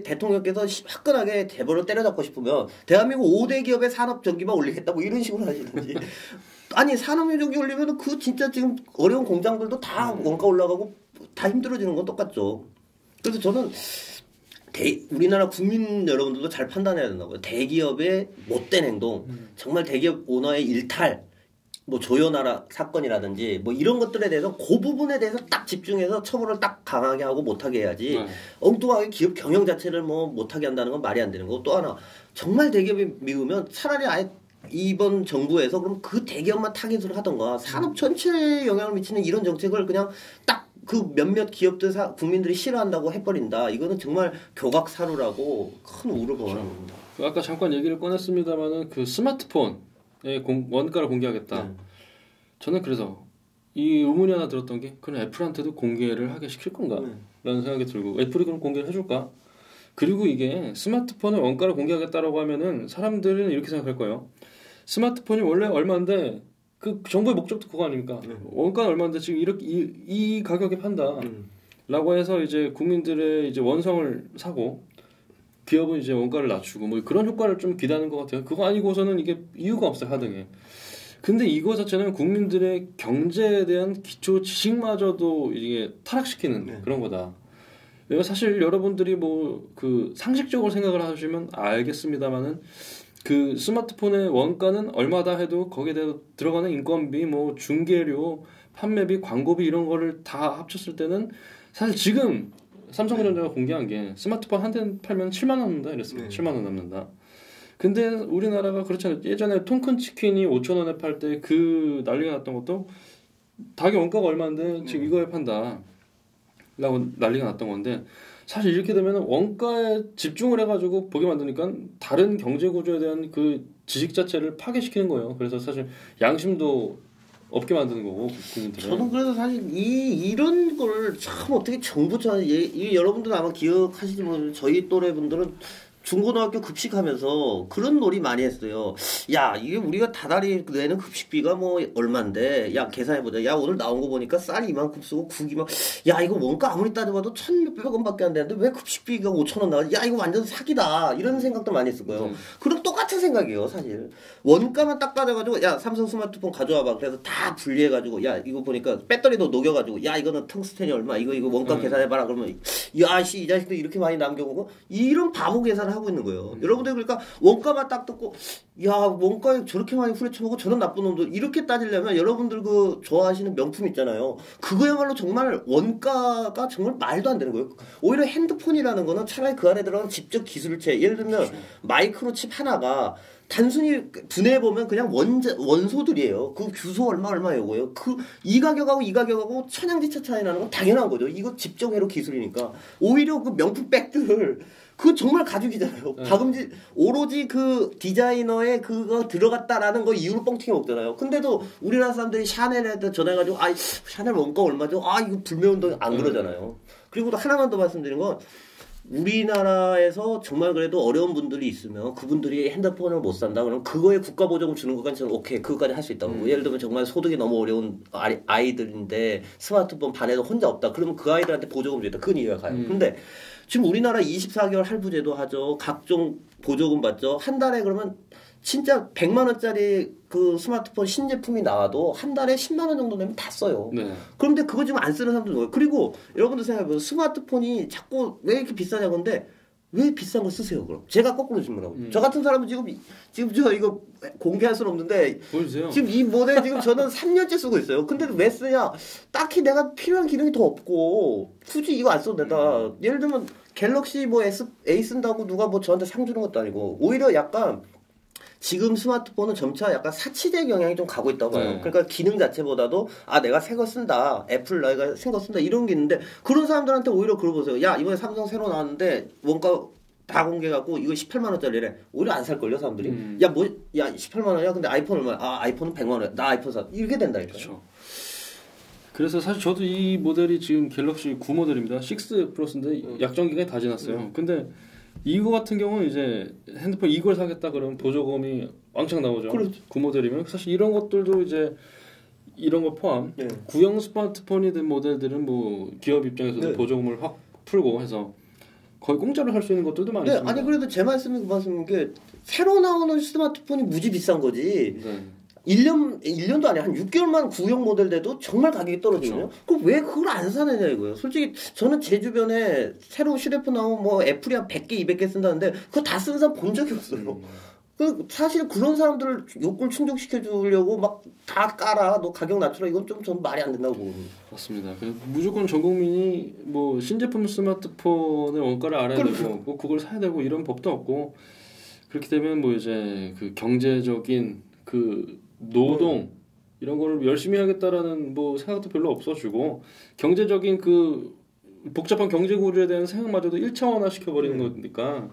대통령께서 화끈하게 재벌을 때려잡고 싶으면 대한민국 5대 기업의 산업 전기만 올리겠다 뭐 이런 식으로 하시든지. 아니 산업용 전기 올리면 그 진짜 지금 어려운 공장들도 다 원가 올라가고 다 힘들어지는 건 똑같죠. 그래서 저는 우리나라 국민 여러분들도 잘 판단해야 된다고요. 대기업의 못된 행동, 정말 대기업 오너의 일탈, 뭐 조연하라 사건이라든지 뭐 이런 것들에 대해서 그 부분에 대해서 딱 집중해서 처벌을 딱 강하게 하고 못하게 해야지, 엉뚱하게 기업 경영 자체를 뭐 못하게 한다는 건 말이 안 되는 거고, 또 하나 정말 대기업이 미우면 차라리 이번 정부에서 그럼 그 대기업만 타깃으로 하던가 산업 전체에 영향을 미치는 이런 정책을 그냥 딱 그 몇몇 기업들 국민들이 싫어한다고 해버린다. 이거는 정말 교각사루라고 큰 우려가 오는 겁니다. 아까 잠깐 얘기를 꺼냈습니다만은 그 스마트폰의 원가를 공개하겠다. 저는 그래서 이 의문이 하나 들었던 게, 그럼 애플한테도 공개를 하게 시킬 건가? 라는 생각이 들고, 애플이 그럼 공개를 해줄까? 그리고 이게 스마트폰의 원가를 공개하겠다라고 하면은 사람들은 이렇게 생각할 거예요. 스마트폰이 원래 얼마인데 그 정부의 목적도 그거 아닙니까? 원가는 얼마인데 지금 이렇게 이 가격에 판다. 라고 해서 이제 국민들의 이제 원성을 사고 기업은 이제 원가를 낮추고 뭐 그런 효과를 좀 기대하는 것 같아요. 그거 아니고서는 이게 이유가 없어요, 하등에. 근데 이거 자체는 국민들의 경제에 대한 기초 지식마저도 이게 타락시키는 그런 거다. 사실 여러분들이 뭐 그 상식적으로 생각을 하시면 알겠습니다만은, 그 스마트폰의 원가는 얼마다 해도 거기에 대해서 들어가는 인건비, 뭐 중개료, 판매비, 광고비 이런 거를 다 합쳤을 때는 사실 지금 삼성전자가 공개한 게 스마트폰 한 대 팔면 7만 원 남는다 이랬습니다. 7만 원 남는다. 근데 우리나라가 그렇잖아요. 예전에 통큰 치킨이 5천 원에 팔 때 그 난리가 났던 것도 닭의 원가가 얼마인데 지금 이거에 판다 라고 난리가 났던 건데, 사실 이렇게 되면 원가에 집중을 해가지고 보게 만드니까 다른 경제 구조에 대한 그 지식 자체를 파괴시키는 거예요. 그래서 사실 양심도 없게 만드는 거고 국민들은. 저는 그래서 사실 이런 걸 참 어떻게 정부처럼 여러분들 아마 기억하시지 모르겠는데 저희 또래 분들은 중고등학교 급식하면서 그런 놀이 많이 했어요. 야, 이게 우리가 다달이 내는 급식비가 뭐 얼만데, 야, 계산해보자. 야, 오늘 나온 거 보니까 쌀이 이만큼 쓰고 국이 막, 야, 이거 원가 아무리 따져봐도 1,600원밖에 안 되는데 왜 급식비가 5,000원 나와? 야, 이거 완전 사기다. 이런 생각도 많이 했을 거예요. 그럼 똑같은 생각이에요, 사실. 원가만 딱 따져가지고, 야, 삼성 스마트폰 가져와봐. 그래서 다 분리해가지고, 야, 이거 보니까 배터리도 녹여가지고, 야, 이거는 텅스텐이 얼마? 이거 원가 계산해봐라. 그러면, 야, 씨, 이 자식들 이렇게 많이 남겨보고, 이런 바보 계산을 하고 있는 거예요. 여러분들 그러니까 원가만 딱 듣고 야 원가에 저렇게 많이 후려쳐먹고 저런 나쁜 놈들 이렇게 따지려면 여러분들 그 좋아하시는 명품 있잖아요. 그거야말로 정말 원가가 정말 말도 안 되는 거예요. 오히려 핸드폰이라는 거는 차라리 그 안에 들어가는 직접 기술체 예를 들면 그렇죠. 마이크로칩 하나가 단순히 분해해보면 그냥 원소들이에요. 그 규소 얼마 요거예요. 이 가격하고 이 가격하고 천양지차 차이 나는 건 당연한 거죠. 이거 집정회로 기술이니까. 오히려 그 명품 백들을 그거 정말 가죽이잖아요. 박음질 오로지 그 디자이너의 그거 들어갔다라는 거 이유로 뻥튀기 먹잖아요. 근데도 우리나라 사람들이 샤넬에다 전화해가지고 아 샤넬 원가 얼마죠? 아 이거 불매운동 안 그러잖아요. 그리고 또 하나만 더 말씀드린 건 우리나라에서 정말 그래도 어려운 분들이 있으면 그분들이 핸드폰을 못 산다 그러면 그거에 국가 보조금 주는 것까지 저는 오케이 그것까지 할 수 있다고. 예를 들면 정말 소득이 너무 어려운 아이들인데 스마트폰 반에서 혼자 없다 그러면 그 아이들한테 보조금 주겠다. 그건 이해가 가요. 근데 지금 우리나라 24개월 할부제도 하죠. 각종 보조금 받죠. 한 달에 그러면 진짜 100만 원짜리 그 스마트폰 신제품이 나와도 한 달에 10만 원 정도 내면 다 써요. 네. 그런데 그거 지금 안 쓰는 사람도 있어요. 그리고 여러분들 생각해보세요. 스마트폰이 자꾸 왜 이렇게 비싸냐고 근데 왜 비싼 걸 쓰세요 그럼? 제가 거꾸로 질문하고 저 같은 사람은 지금 저 이거 공개할 수는 없는데 보여주세요. 지금 이 모델 지금 저는 3년째 쓰고 있어요. 근데 왜 쓰냐? 딱히 내가 필요한 기능이 더 없고 굳이 이거 안 써도 된다. 예를 들면 갤럭시 뭐 A 쓴다고 누가 뭐 저한테 상 주는 것도 아니고 오히려 약간 지금 스마트폰은 점차 약간 사치제 경향이 좀 가고 있다고 봐요. 네. 그러니까 기능 자체보다도 아 내가 새 거 쓴다. 애플 내가 새 거 쓴다. 이런 게 있는데 그런 사람들한테 오히려 그걸 보세요. 야 이번에 삼성 새로 나왔는데 원가 다 공개해갖고 이거 18만 원짜리래. 오히려 안 살걸요 사람들이. 야 18만 원이야? 근데 아이폰 얼마야? 아 아이폰은 100만 원이야. 나 아이폰 사. 이렇게 된다니까요. 그렇죠. 그래서 사실 저도 이 모델이 지금 갤럭시 9 모델입니다. 6 플러스인데 약정 기간이 다 지났어요. 근데 이거 같은 경우는 이제 핸드폰 이걸 사겠다 그러면 보조금이 왕창 나오죠. 그렇죠. 9 모델이면 사실 이런 것들도 이제 이런 거 포함 구형 스마트폰이 된 모델들은 뭐 기업 입장에서도 보조금을 확 풀고 해서 거의 공짜로 살 수 있는 것들도 많이 있습니다. 아니 그래도 제 말씀이 그 말씀인 게 새로 나오는 스마트폰이 무지 비싼 거지. 1년도 아니야. 한 6개월만 구형 모델 돼도 정말 가격이 떨어지거든요. 그렇죠. 그럼 왜 그걸 안 사느냐 이거예요. 솔직히 저는 제 주변에 새로 휴대폰 나오면 뭐 애플이 한 100개, 200개 쓴다는데 그거 다 쓰는 사람 본 적이 없어요. 사실 그런 사람들을 욕구를 충족시켜 주려고 막 다 깔아. 너 가격 낮추라. 이건 좀 저는 말이 안 된다고 보거든요. 맞습니다. 무조건 전 국민이 뭐 신제품 스마트폰의 원가를 알아야 되고 뭐 그걸 사야 되고 이런 법도 없고 그렇게 되면 뭐 이제 그 경제적인 그 노동 이런 거를 열심히 하겠다라는 뭐 생각도 별로 없어지고 경제적인 그 복잡한 경제 구조에 대한 생각마저도 1차원화 시켜버리는 거니까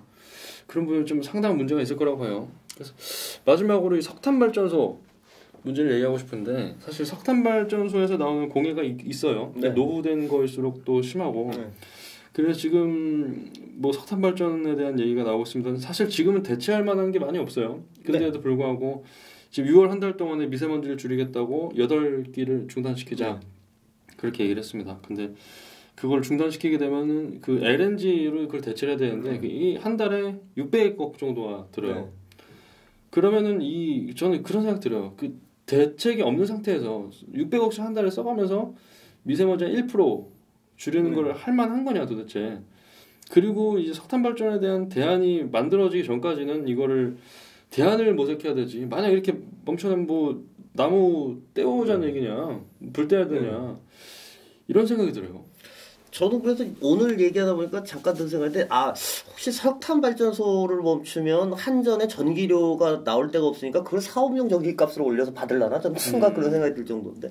그런 부분이 좀 상당한 문제가 있을 거라고 봐요. 그래서 마지막으로 이 석탄 발전소 문제를 얘기하고 싶은데 사실 석탄 발전소에서 나오는 공해가 있어요. 노후된 거일수록 또 심하고. 그래서 지금 뭐 석탄 발전에 대한 얘기가 나오고 있습니다. 사실 지금은 대체할 만한 게 많이 없어요. 근데도 불구하고 지금 6월 한 달 동안에 미세먼지를 줄이겠다고 8기를 중단시키자 그렇게 얘기를 했습니다. 근데 그걸 중단시키게 되면은 그 LNG로 그걸 대체를 해야 되는데 이 한 달에 600억 정도가 들어요. 그러면은 저는 그런 생각 들어요. 그 대책이 없는 상태에서 600억씩 한 달에 써가면서 미세먼지 1% 줄이는 걸 할 만한 거냐 도대체. 그리고 이제 석탄 발전에 대한 대안이 만들어지기 전까지는 이거를 대안을 모색해야 되지. 만약 이렇게 멈춰놓으면 뭐 나무 떼어오자는 얘기냐, 불 떼야 되냐 이런 생각이 들어요. 저도 그래서 오늘 얘기하다 보니까 잠깐 든 생각인데 혹시 석탄 발전소를 멈추면 한전에 전기료가 나올 데가 없으니까 그걸 4, 5명 전기값으로 올려서 받으려나? 저는 순간 그런 생각이 들 정도인데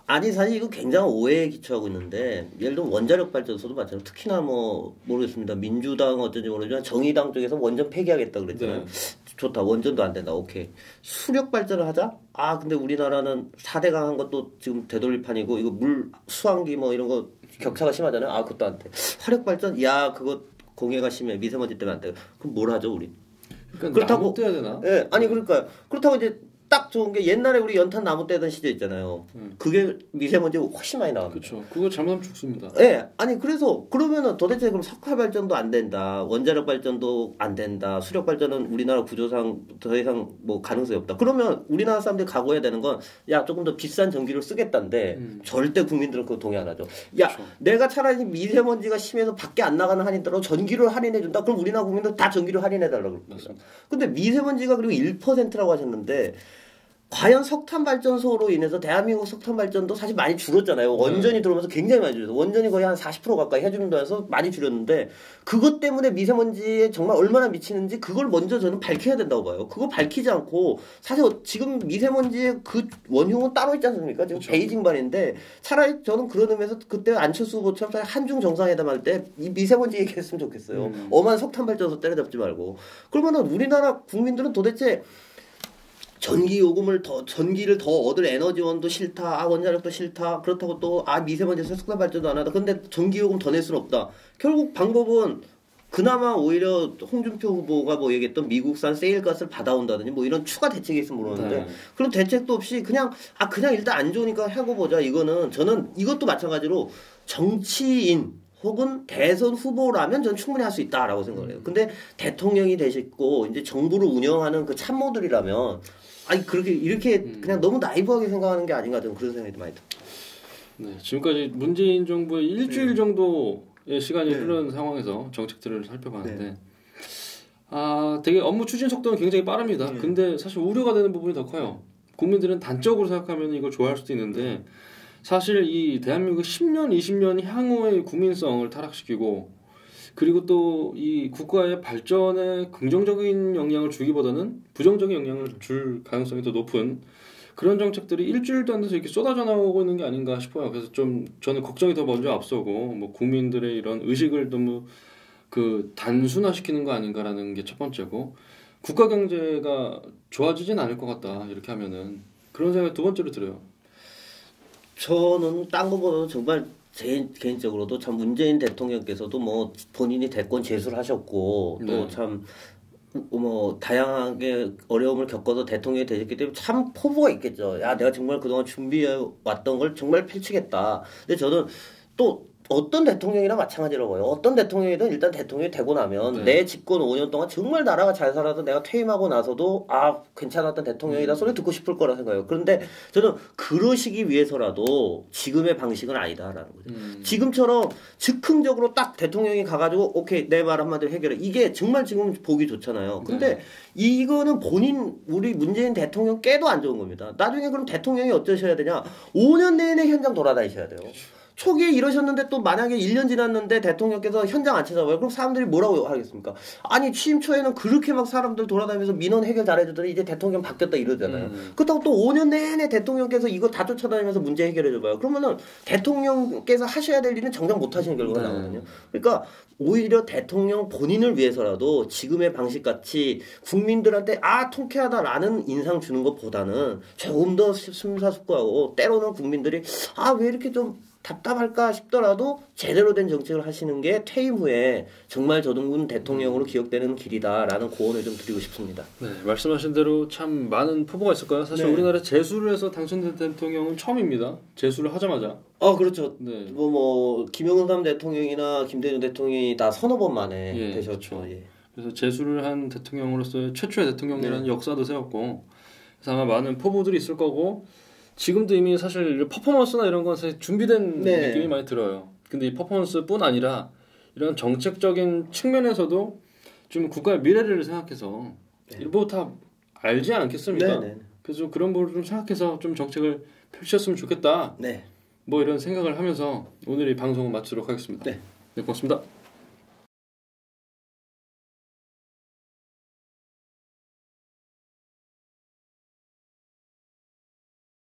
아니 사실 이거 굉장한 오해에 기초하고 있는데 예를 들면 원자력 발전소도 마찬가지로 특히나 뭐 모르겠습니다. 민주당 어쩐지 모르지만 정의당 쪽에서 원전 폐기하겠다 그랬잖아요. 좋다. 원전도 안 된다. 오케이. 수력 발전을 하자? 아 근데 우리나라는 4대 강한 것도 지금 되돌림판이고 이거 물 수환기 뭐 이런 거 격차가 심하잖아요. 아 그것도 안 돼. 화력 발전? 야 그거 공해가 심해. 미세먼지 때문에 안 돼. 그럼 뭘 하죠 우리? 그러니까 그렇다고 나무 떼야 되나? 예, 아니 그러니까요. 그렇다고 이제 딱 좋은 게 옛날에 우리 연탄 나무 떼던 시절 있잖아요. 그게 미세먼지가 훨씬 많이 나옵니다. 그렇죠. 그거 잘못하면 죽습니다. 예, 아니 그래서 그러면은 도대체 그럼 석화 발전도 안 된다, 원자력 발전도 안 된다, 수력 발전은 우리나라 구조상 더 이상 뭐 가능성이 없다. 그러면 우리나라 사람들이 각오해야 되는 건 야 조금 더 비싼 전기를 쓰겠다는데 절대 국민들은 그거 동의 안 하죠. 야, 그렇죠. 내가 차라리 미세먼지가 심해서 밖에 안 나가는 한인들은 전기를 할인해 준다. 그럼 우리나라 국민들 다 전기를 할인해 달라고 그럽니다. 근데 미세먼지가 그리고 1%라고 하셨는데. 과연 석탄 발전소로 인해서 대한민국 석탄 발전도 사실 많이 줄었잖아요. 원전이 들어오면서 굉장히 많이 줄었어요. 원전이 거의 한 40% 가까이 해주면서 많이 줄였는데 그것 때문에 미세먼지에 정말 얼마나 미치는지 그걸 먼저 저는 밝혀야 된다고 봐요. 그거 밝히지 않고 사실 지금 미세먼지의 그 원흉은 따로 있지 않습니까? 지금 그렇죠. 베이징반인데 차라리 저는 그런 의미에서 그때 안철수 후보처럼 한중 정상회담 할 때 이 미세먼지 얘기했으면 좋겠어요. 엄한 석탄 발전소 때려잡지 말고. 그러면은 우리나라 국민들은 도대체 전기를 더 얻을 에너지원도 싫다. 아, 원자력도 싫다. 그렇다고 또, 아, 미세먼지에서 석탄 발전도 안 하다. 근데 전기요금 더 낼 수는 없다. 결국 방법은 그나마 오히려 홍준표 후보가 뭐 얘기했던 미국산 세일가스를 받아온다든지 뭐 이런 추가 대책이 있으면 모르는데 그런 대책도 없이 그냥 일단 안 좋으니까 하고 보자. 이거는 저는 이것도 마찬가지로 정치인 혹은 대선 후보라면 저는 충분히 할 수 있다라고 생각을 해요. 근데 대통령이 되시고 이제 정부를 운영하는 그 참모들이라면 아니 그렇게 이렇게 그냥 너무 나이브하게 생각하는 게 아닌가 저는 그런 생각이 많이 듭니다. 네, 지금까지 문재인 정부의 일주일 정도의 시간이 흐른 상황에서 정책들을 살펴봤는데 아 되게 업무 추진 속도는 굉장히 빠릅니다. 근데 사실 우려가 되는 부분이 더 커요. 국민들은 단적으로 생각하면 이걸 좋아할 수도 있는데 사실 이 대한민국 10년, 20년 향후의 국민성을 타락시키고 그리고 또 이 국가의 발전에 긍정적인 영향을 주기보다는 부정적인 영향을 줄 가능성이 더 높은 그런 정책들이 일주일도 안 돼서 이렇게 쏟아져 나오고 있는 게 아닌가 싶어요. 그래서 좀 저는 걱정이 더 먼저 앞서고 뭐 국민들의 이런 의식을 너무 그 단순화시키는 거 아닌가라는 게 첫 번째고 국가 경제가 좋아지진 않을 것 같다 이렇게 하면은 그런 생각이 두 번째로 들어요. 저는 딴 거보다 정말 제 개인적으로도 참 문재인 대통령께서도 뭐 본인이 대권 제술하셨고 또 참 뭐 다양하게 어려움을 겪어서 대통령이 되셨기 때문에 참 포부가 있겠죠. 야 내가 정말 그동안 준비해 왔던 걸 정말 펼치겠다. 근데 저는 또 어떤 대통령이나 마찬가지라고 해요. 어떤 대통령이든 일단 대통령이 되고 나면 내 집권 5년 동안 정말 나라가 잘 살아서 내가 퇴임하고 나서도 아 괜찮았던 대통령이다 소리 듣고 싶을 거라 생각해요. 그런데 저는 그러시기 위해서라도 지금의 방식은 아니다라는 거죠. 지금처럼 즉흥적으로 딱 대통령이 가가지고 오케이 내 말 한마디로 해결해. 이게 정말 지금 보기 좋잖아요. 근데 이거는 우리 문재인 대통령께도 안 좋은 겁니다. 나중에 그럼 대통령이 어쩌셔야 되냐. 5년 내내 현장 돌아다니셔야 돼요. 초기에 이러셨는데 또 만약에 1년 지났는데 대통령께서 현장 안 찾아와요. 그럼 사람들이 뭐라고 하겠습니까? 아니 취임 초에는 그렇게 막 사람들 돌아다니면서 민원 해결 잘해주더니 이제 대통령 바뀌었다 이러잖아요. 그렇다고 또 5년 내내 대통령께서 이거 다 쫓아다니면서 문제 해결해줘봐요. 그러면은 대통령께서 하셔야 될 일은 정작 못 하시는 결과가 나거든요. 그러니까 오히려 대통령 본인을 위해서라도 지금의 방식같이 국민들한테 통쾌하다라는 인상 주는 것보다는 조금 더 심사숙고하고 때로는 국민들이 왜 이렇게 좀 답답할까 싶더라도 제대로 된 정책을 하시는 게 퇴임 후에 정말 조동근 대통령으로 기억되는 길이다라는 고언을 좀 드리고 싶습니다. 네, 말씀하신 대로 참 많은 포부가 있을 거예요. 사실 우리나라 재수를 해서 당선된 대통령은 처음입니다. 재수를 하자마자. 그렇죠. 네. 뭐 김영삼 대통령이나 김대중 대통령이 다 서너 번 만에 되셨죠. 그렇죠. 그래서 재수를 한 대통령으로서의 최초의 대통령이라는 역사도 세웠고 그래서 아마 많은 포부들이 있을 거고 지금도 이미 사실 퍼포먼스나 이런 건 사실 준비된 느낌이 많이 들어요. 근데 이 퍼포먼스뿐 아니라 이런 정책적인 측면에서도 좀 국가의 미래를 생각해서 일부 다 알지 않겠습니까? 그래서 그런 부분을 좀 생각해서 좀 정책을 펼쳤으면 좋겠다. 뭐 이런 생각을 하면서 오늘 이 방송을 마치도록 하겠습니다. 네, 고맙습니다.